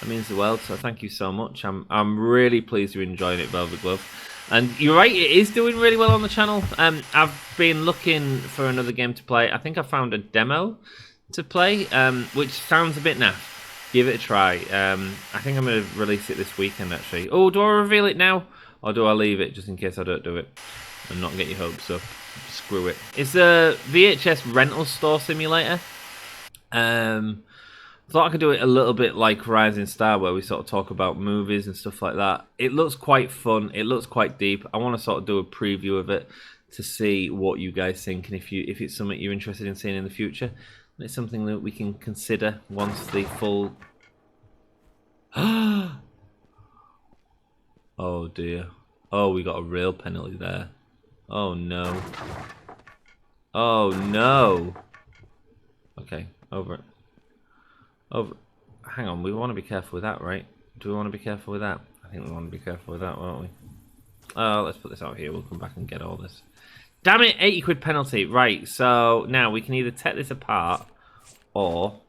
means the world. So thank you so much. I'm really pleased you're enjoying it, Velvet Glove. And you're right, it is doing really well on the channel. I've been looking for another game to play. I think I found a demo to play, which sounds a bit naff. Give it a try. I think I'm going to release it this weekend, actually. Oh, do I reveal it now? Or do I leave it just in case I don't do it and not get your hopes up? Screw it. It's a VHS rental store simulator. Thought I could do it a little bit like Rising Star, where we sort of talk about movies and stuff like that. It looks quite fun. It looks quite deep. I want to sort of do a preview of it to see what you guys think, and if it's something you're interested in seeing in the future. And it's something that we can consider once the full... Oh dear. Oh, we got a real penalty there. Oh no. Oh no. Okay, over it. Over. Hang on, we want to be careful with that, right? Do we want to be careful with that? I think we want to be careful with that, won't we? Oh, let's put this out here. We'll come back and get all this. Damn it, 80 quid penalty. Right, so now we can either take this apart or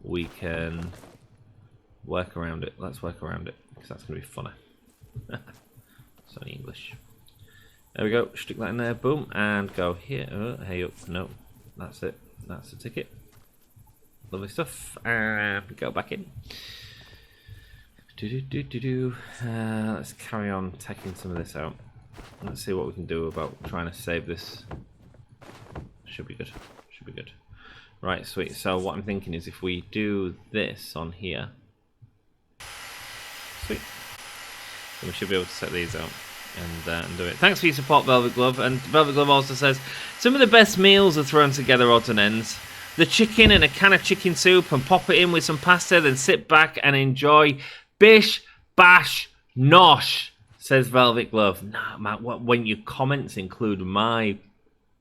we can work around it. Let's work around it because that's going to be funner. It's only English. There we go. Stick that in there. Boom. And go here. Oh, hey up. No. That's it. That's the ticket. Lovely stuff. And go back in. Let's carry on taking some of this out. Let's see what we can do about trying to save this. Should be good. Should be good. Right, sweet. So what I'm thinking is if we do this on here. Sweet. Then we should be able to set these out. And do it. Thanks for your support, Velvet Glove. And Velvet Glove also says, some of the best meals are thrown together odds and ends. The chicken and a can of chicken soup and pop it in with some pasta, then sit back and enjoy. Bish, bash, nosh, says Velvet Glove. Nah, man, when your comments include my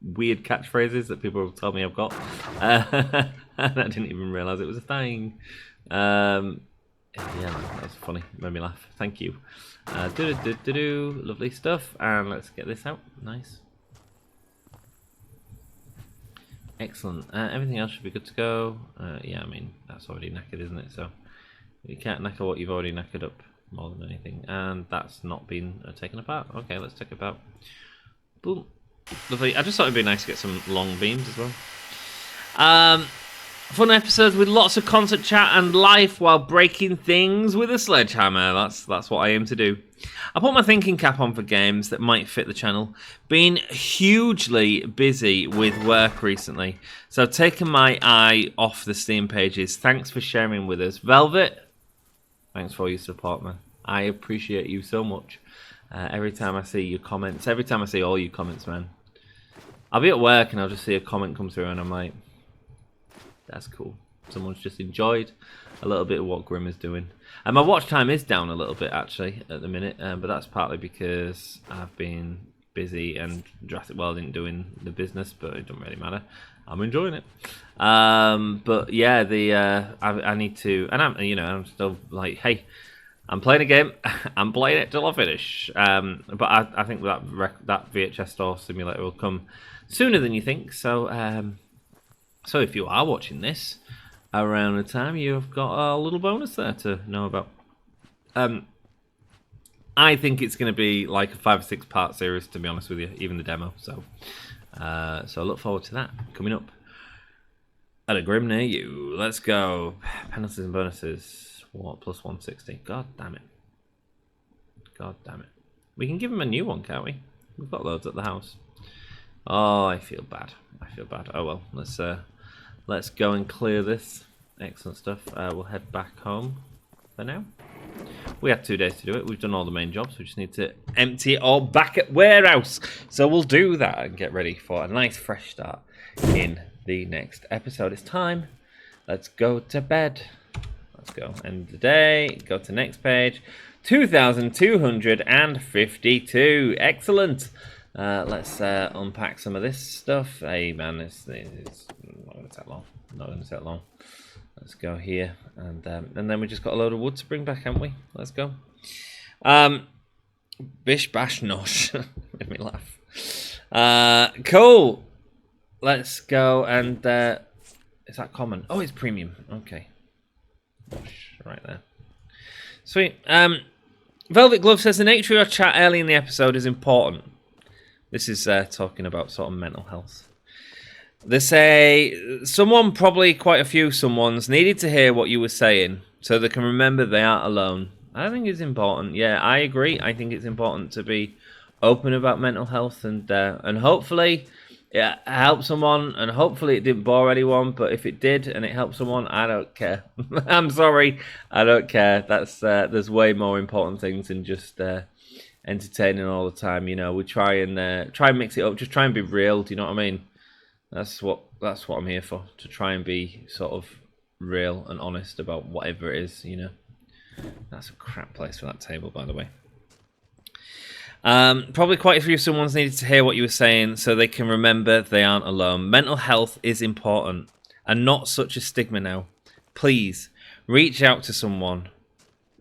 weird catchphrases that people tell me I've got. And I didn't even realise it was a thing. Yeah, that was funny. It made me laugh. Thank you. Lovely stuff. And let's get this out. Nice. Excellent. Everything else should be good to go. Yeah, I mean, that's already knackered, isn't it? So you can't knacker what you've already knackered up more than anything. And that's not been taken apart. Okay, let's take it apart. Boom. Lovely. I just thought it'd be nice to get some long beams as well. Fun episodes with lots of concert chat and life while breaking things with a sledgehammer. That's what I aim to do. I put my thinking cap on for games that might fit the channel. Been hugely busy with work recently, so taking my eye off the Steam pages. Thanks for sharing with us. Velvet, thanks for your support, man. I appreciate you so much. Every time I see your comments, every time I see all your comments, man. I'll be at work and I'll just see a comment come through and I'm like, that's cool. Someone's just enjoyed a little bit of what Grim is doing. And my watch time is down a little bit, actually, at the minute. But that's partly because I've been busy and Jurassic World isn't doing the business, but it doesn't really matter. I'm enjoying it. But yeah, I need to, and I'm still like, hey, I'm playing a game. I'm playing it till I finish. But I think that VHS store simulator will come sooner than you think. So, so if you are watching this around the time, you've got a little bonus there to know about. I think it's going to be like a 5 or 6 part series, to be honest with you, even the demo. So, so I look forward to that coming up at a Grim near you. Let's go. Penalties and bonuses. What, plus 160? God damn it. God damn it. We can give him a new one, can't we? We've got loads at the house. Oh, I feel bad. I feel bad. Oh well, let's go and clear this. Excellent stuff. We'll head back home for now. We had 2 days to do it. We've done all the main jobs. We just need to empty it all back at warehouse. So we'll do that and get ready for a nice fresh start in the next episode. It's time. Let's go to bed. Let's go. End the day. Go to next page. 2,252. Excellent. Let's unpack some of this stuff. Hey man, it's not going to take long. Not going to take long. Let's go here, and then we just got a load of wood to bring back, haven't we? Let's go. Bish bash nosh. Made me laugh. Cool. Let's go and is that common? Oh, it's premium. Okay. Right there. Sweet. Velvet Glove says the nature of your chat early in the episode is important. This is talking about sort of mental health. They say someone, probably quite a few someones, needed to hear what you were saying so they can remember they aren't alone. I think it's important. Yeah, I agree. I think it's important to be open about mental health and hopefully it helped someone, and hopefully it didn't bore anyone. But if it did and it helped someone, I don't care. I'm sorry, I don't care. That's there's way more important things than just entertaining all the time. You know, we try and mix it up. Just try and be real. Do you know what I mean? That's what I'm here for. To try and be sort of real and honest about whatever it is. You know, that's a crap place for that table, by the way. Probably quite a few someone's needed to hear what you were saying so they can remember they aren't alone. Mental health is important and not such a stigma now. Please reach out to someone,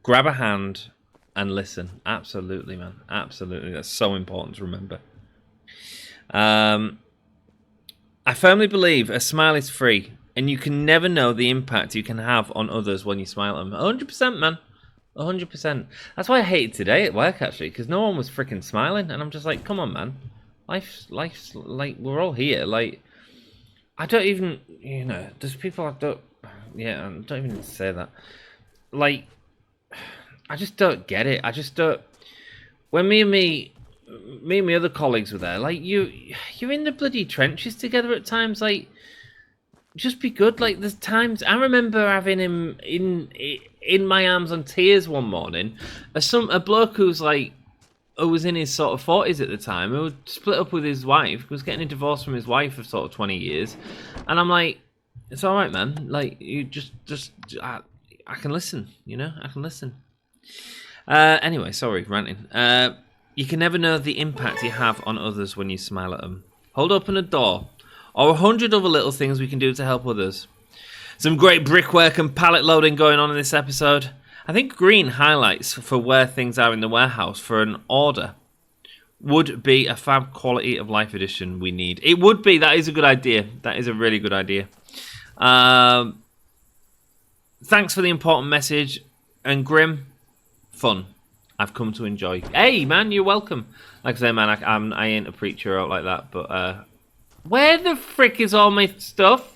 grab a hand and listen. Absolutely, man. Absolutely. That's so important to remember. I firmly believe a smile is free and you can never know the impact you can have on others when you smile at them. 100%, man. 100%. That's why I hated today at work, actually, because no one was freaking smiling, and I'm just like, come on, man. Life's like, we're all here. Like, I don't even, you know, there's people I don't even say that. Like, I just don't get it. I just don't. When me and my other colleagues were there, like, you're in the bloody trenches together at times, like, just be good. Like, there's times I remember having him in my arms on tears one morning. A bloke who was in his sort of 40s at the time, who split up with his wife, was getting a divorce from his wife for sort of 20 years, and I'm like, it's all right, man. Like, you just I can listen. You know, I can listen. Anyway, sorry, ranting. You can never know the impact you have on others when you smile at them. Hold open a door. Or 100 other little things we can do to help others. Some great brickwork and pallet loading going on in this episode. I think green highlights for where things are in the warehouse for an order would be a fab quality of life edition we need. It would be. That is a good idea. That is a really good idea. Thanks for the important message. And Grim, fun. I've come to enjoy. Hey, man, you're welcome. Like I say, man, I ain't a preacher out like that, but... where the frick is all my stuff?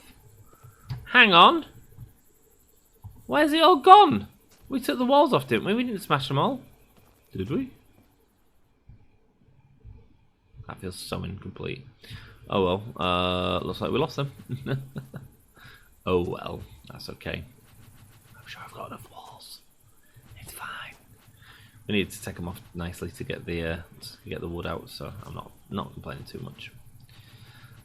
Hang on. Where's it all gone? We took the walls off, didn't we? We didn't smash them all. Did we? That feels so incomplete. Oh well. Looks like we lost them. Oh well. That's okay. I'm sure I've got enough walls. It's fine. We need to take them off nicely to get the wood out, so I'm not complaining too much.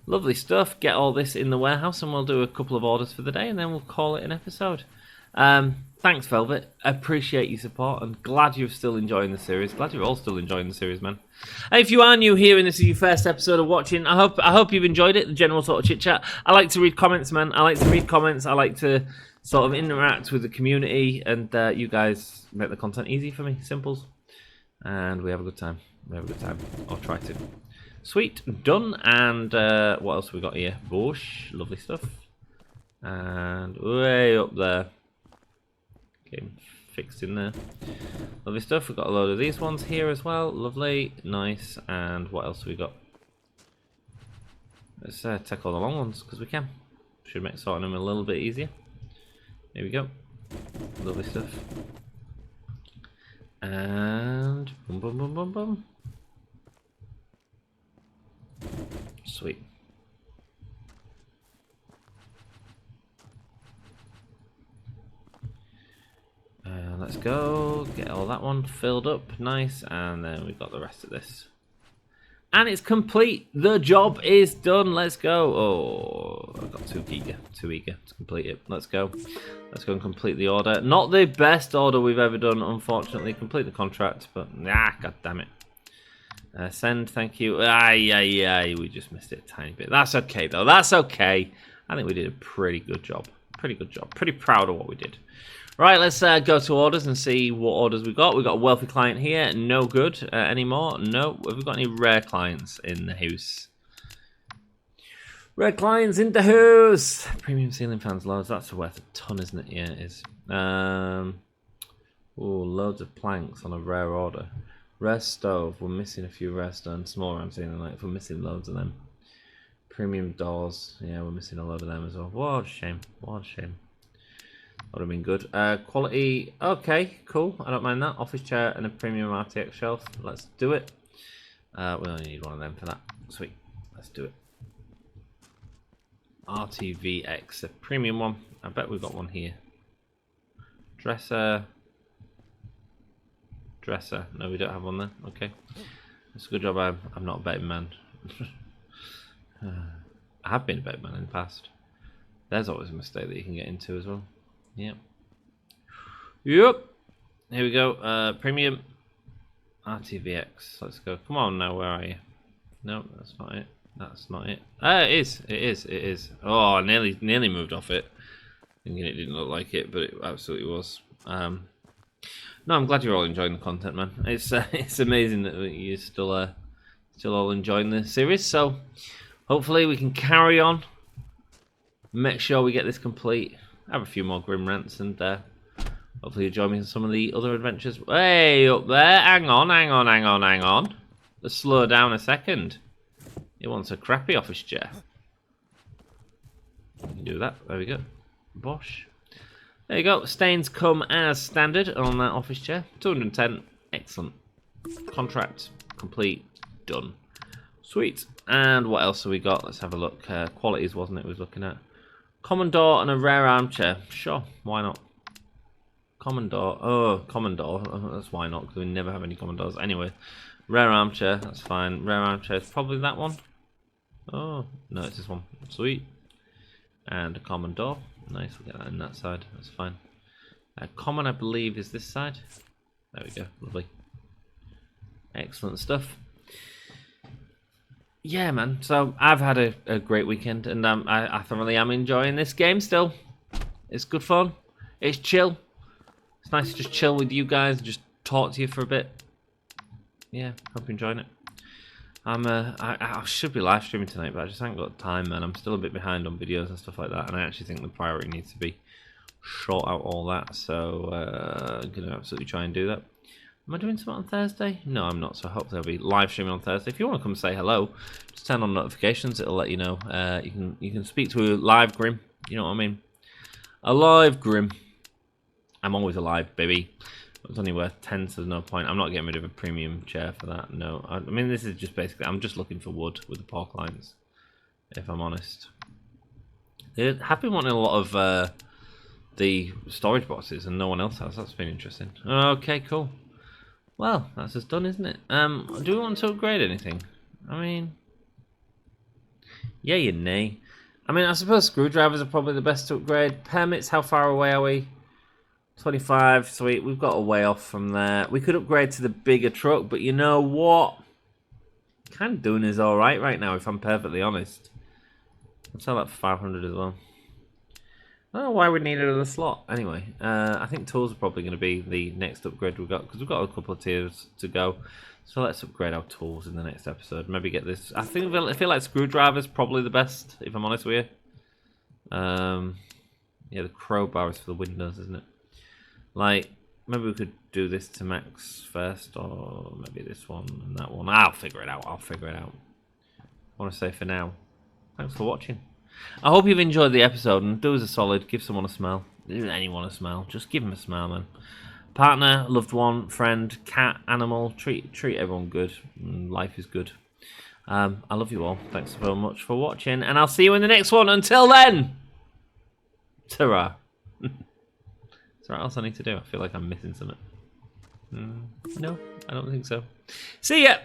Lovely stuff. Get all this in the warehouse and we'll do a couple of orders for the day and then we'll call it an episode. Thanks, Velvet. Appreciate your support and glad you're still enjoying the series. Glad you're all still enjoying the series, man. And if you are new here and this is your first episode of watching, I hope you've enjoyed it, the general sort of chit-chat. I like to read comments, man. I like to sort of interact with the community, and you guys make the content easy for me. Simples. And we have a good time. I'll try to. Sweet, done. And what else have we got here? Bush, lovely stuff. And way up there, getting fixed in there. Lovely stuff. We've got a load of these ones here as well. Lovely, nice. And what else have we got? Let's take all the long ones because we can. Should make sorting them a little bit easier. There we go. Lovely stuff. And boom, boom, boom, boom, boom. Sweet. Let's go get all that one filled up nice, and then we've got the rest of this, and it's complete. The job is done. Let's go. Oh, I got too eager to complete it. Let's go and complete the order. Not the best order we've ever done, unfortunately. Complete the contract, but god damn it. Send, thank you. Aye, we just missed it a tiny bit. That's okay, though. That's okay. I think we did a pretty good job. Pretty proud of what we did. Right, let's go to orders and see what orders we got. We've got a wealthy client here. No good anymore. No. Have we got any rare clients in the house? Rare clients in the house. Premium ceiling fans, loads. That's worth a ton, isn't it? Yeah, it is. Oh, loads of planks on a rare order. Rare stove. We're missing a few rare stones. Small round ceiling light. We're missing loads of them. Premium doors. Yeah, we're missing a load of them as well. What a shame. What a shame. Would have been good. Quality, okay, cool. I don't mind that. Office chair and a premium RTX shelf. Let's do it. We only need one of them for that. Sweet. Let's do it. RTVX, a premium one. I bet we've got one here. Dresser. No, we don't have one there. Okay. That's a good job. I'm not a betting man. I have been a betting man in the past. There's always a mistake that you can get into as well. Yep. Here we go. Premium RTVX. Let's go. Come on now. Where are you? No, that's not it. That's not it. It is. It is. It is. Oh, I nearly moved off it, thinking it didn't look like it, but it absolutely was. No, I'm glad you're all enjoying the content, man. It's amazing that you're still all enjoying the series. So hopefully we can carry on. Make sure we get this complete. Have a few more grim rants and hopefully you join me in some of the other adventures. Hey, up there! Hang on. Let's slow down a second. He wants a crappy office chair. You can do that. There we go. Bosh. There you go. Stains come as standard on that office chair. 210. Excellent. Contract complete. Done. Sweet. And what else have we got? Let's have a look. Qualities, wasn't it, we was looking at? Common door and a rare armchair. Sure, why not? Common door. Oh, common door. That's why not, because we never have any common doors. Anyway, rare armchair. That's fine. Rare armchair is probably that one. Oh, no, it's this one. Sweet. And a common door. Nice, we'll get that in that side. That's fine. Common, I believe, is this side. There we go. Lovely. Excellent stuff. Yeah, man. So I've had a great weekend, and I thoroughly am enjoying this game still. It's good fun. It's chill. It's nice to just chill with you guys and just talk to you for a bit. Yeah, hope you're enjoying it. I should be live streaming tonight, but I just haven't got time, man. I'm still a bit behind on videos and stuff like that, and I actually think the priority needs to be sort out all that. So I'm gonna absolutely try and do that. Am I doing something on Thursday? No, I'm not, so hopefully I'll be live streaming on Thursday. If you want to come say hello, just turn on notifications, it'll let you know. You can speak to a live Grim, you know what I mean? A live Grim. I'm always alive, baby. It's only worth 10, so there's no point. I'm not getting rid of a premium chair for that, no. I mean, this is just basically, I'm just looking for wood with the pork lines, if I'm honest. They have been wanting a lot of the storage boxes, and no one else has. That's been interesting. Okay, cool. Well, that's just done, isn't it? Do we want to upgrade anything? I mean, yay and nay. I mean, I suppose screwdrivers are probably the best to upgrade. Permits, how far away are we? 25, sweet. We've got a way off from there. We could upgrade to the bigger truck, but you know what? Kind of doing is alright right now, if I'm perfectly honest. I'll sell that for 500 as well. I don't know why we need another slot. Anyway, I think tools are probably going to be the next upgrade we've got, because we've got a couple of tiers to go. So let's upgrade our tools in the next episode. Maybe get this. I feel like screwdriver's probably the best, if I'm honest with you. Yeah, the crowbar is for the windows, isn't it? Like, maybe we could do this to max first, or maybe this one and that one. I'll figure it out. I want to say for now, thanks for watching. I hope you've enjoyed the episode, and do us a solid, give someone a smile. Give anyone a smile. Just give them a smile, man. Partner, loved one, friend, cat, animal, treat everyone good. Life is good. I love you all. Thanks so much for watching, and I'll see you in the next one. Until then, ta-ra. Is there anything else I need to do? I feel like I'm missing something. No, I don't think so. See ya!